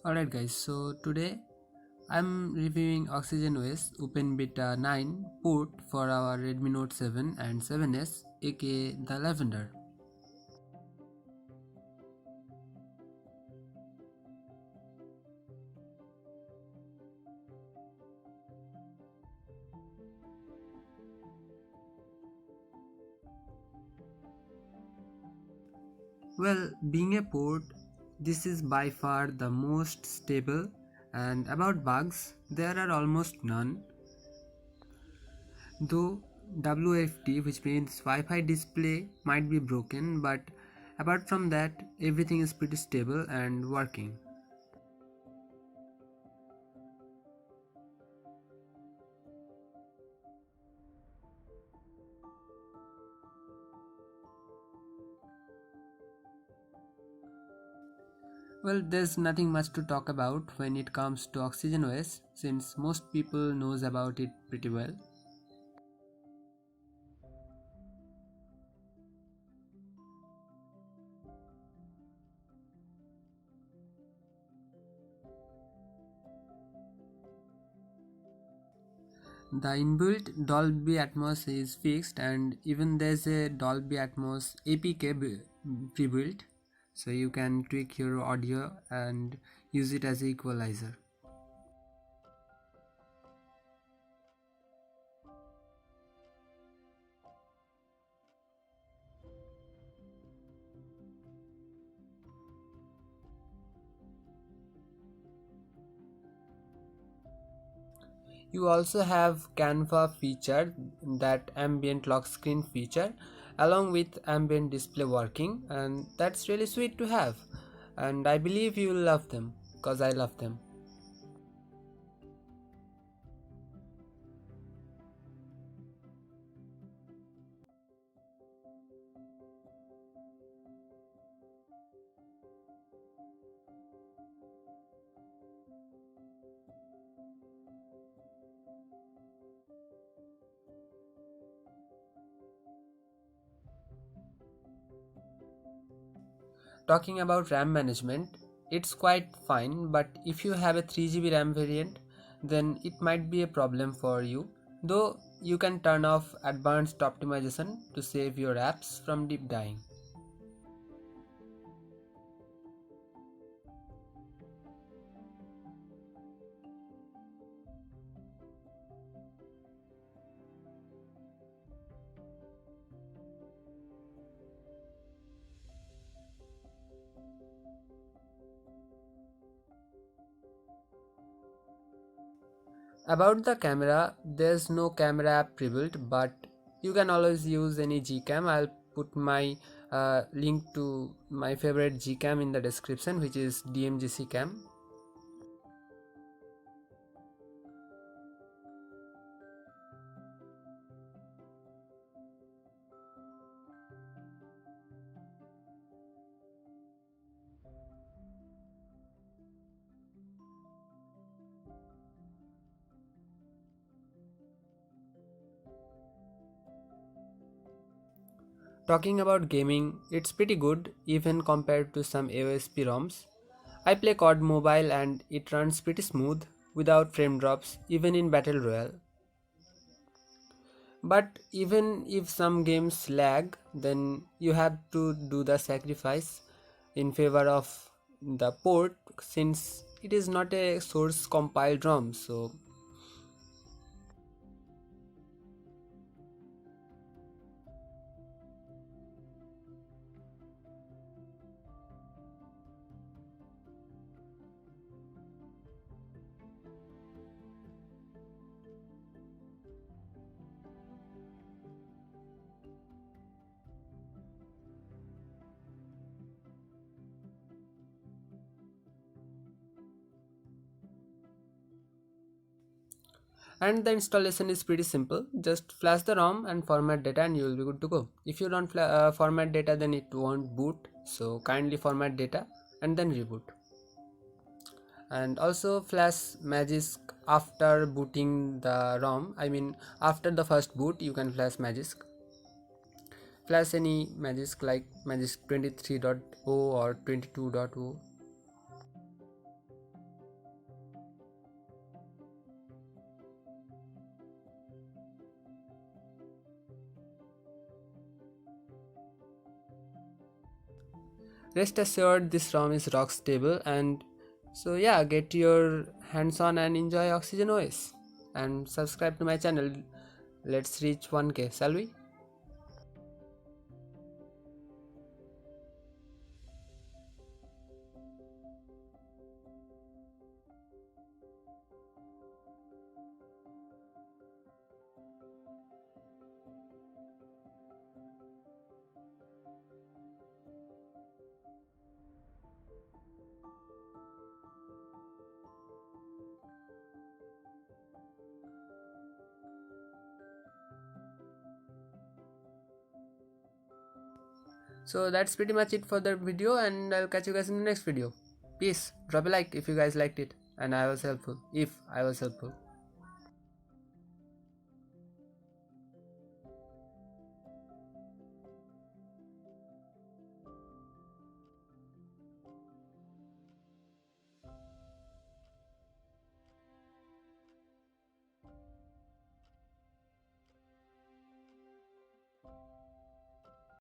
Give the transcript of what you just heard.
Alright guys, so today I'm reviewing OXYGENOS Open Beta 9 port for our Redmi Note 7 and 7S aka the Lavender. Well, being a port, this is by far the most stable, and about bugs, there are almost none. Though WFD, which means Wi-Fi display, might be broken, but apart from that, everything is pretty stable and working. Well, there's nothing much to talk about when it comes to OxygenOS since most people knows about it pretty well. The inbuilt Dolby Atmos is fixed and even there's a Dolby Atmos APK pre-built, so you can tweak your audio and use it as an equalizer. You also have Canva feature, that ambient lock screen feature, along with ambient display working, and that's really sweet to have. And I believe you will love them, cause I love them. Talking about RAM management, it's quite fine, but if you have a 3 GB RAM variant, then it might be a problem for you. Though you can turn off advanced optimization to save your apps from deep dying. About the camera, there's no camera app pre-built, but you can always use any Gcam. I'll put my link to my favorite Gcam in the description, which is DMGC Cam. Talking about gaming, it's pretty good even compared to some AOSP ROMs. I play COD Mobile and it runs pretty smooth without frame drops even in Battle Royale. But even if some games lag, then you have to do the sacrifice in favor of the port since it is not a source compiled ROM. So and the installation is pretty simple. Just flash the ROM and format data and you will be good to go. If you don't format data, then it won't boot. So kindly format data and then reboot. And also flash Magisk after booting the ROM. I mean, after the first boot, you can flash Magisk. Flash any Magisk like Magisk 23.0 or 22.0. rest assured this ROM is rock stable. And so yeah, get your hands on and enjoy OXYGENOS and subscribe to my channel. Let's reach 1k, shall we? So that's pretty much it for the video, and I'll catch you guys in the next video. Peace. Drop a like if you guys liked it and I was helpful, if I was helpful.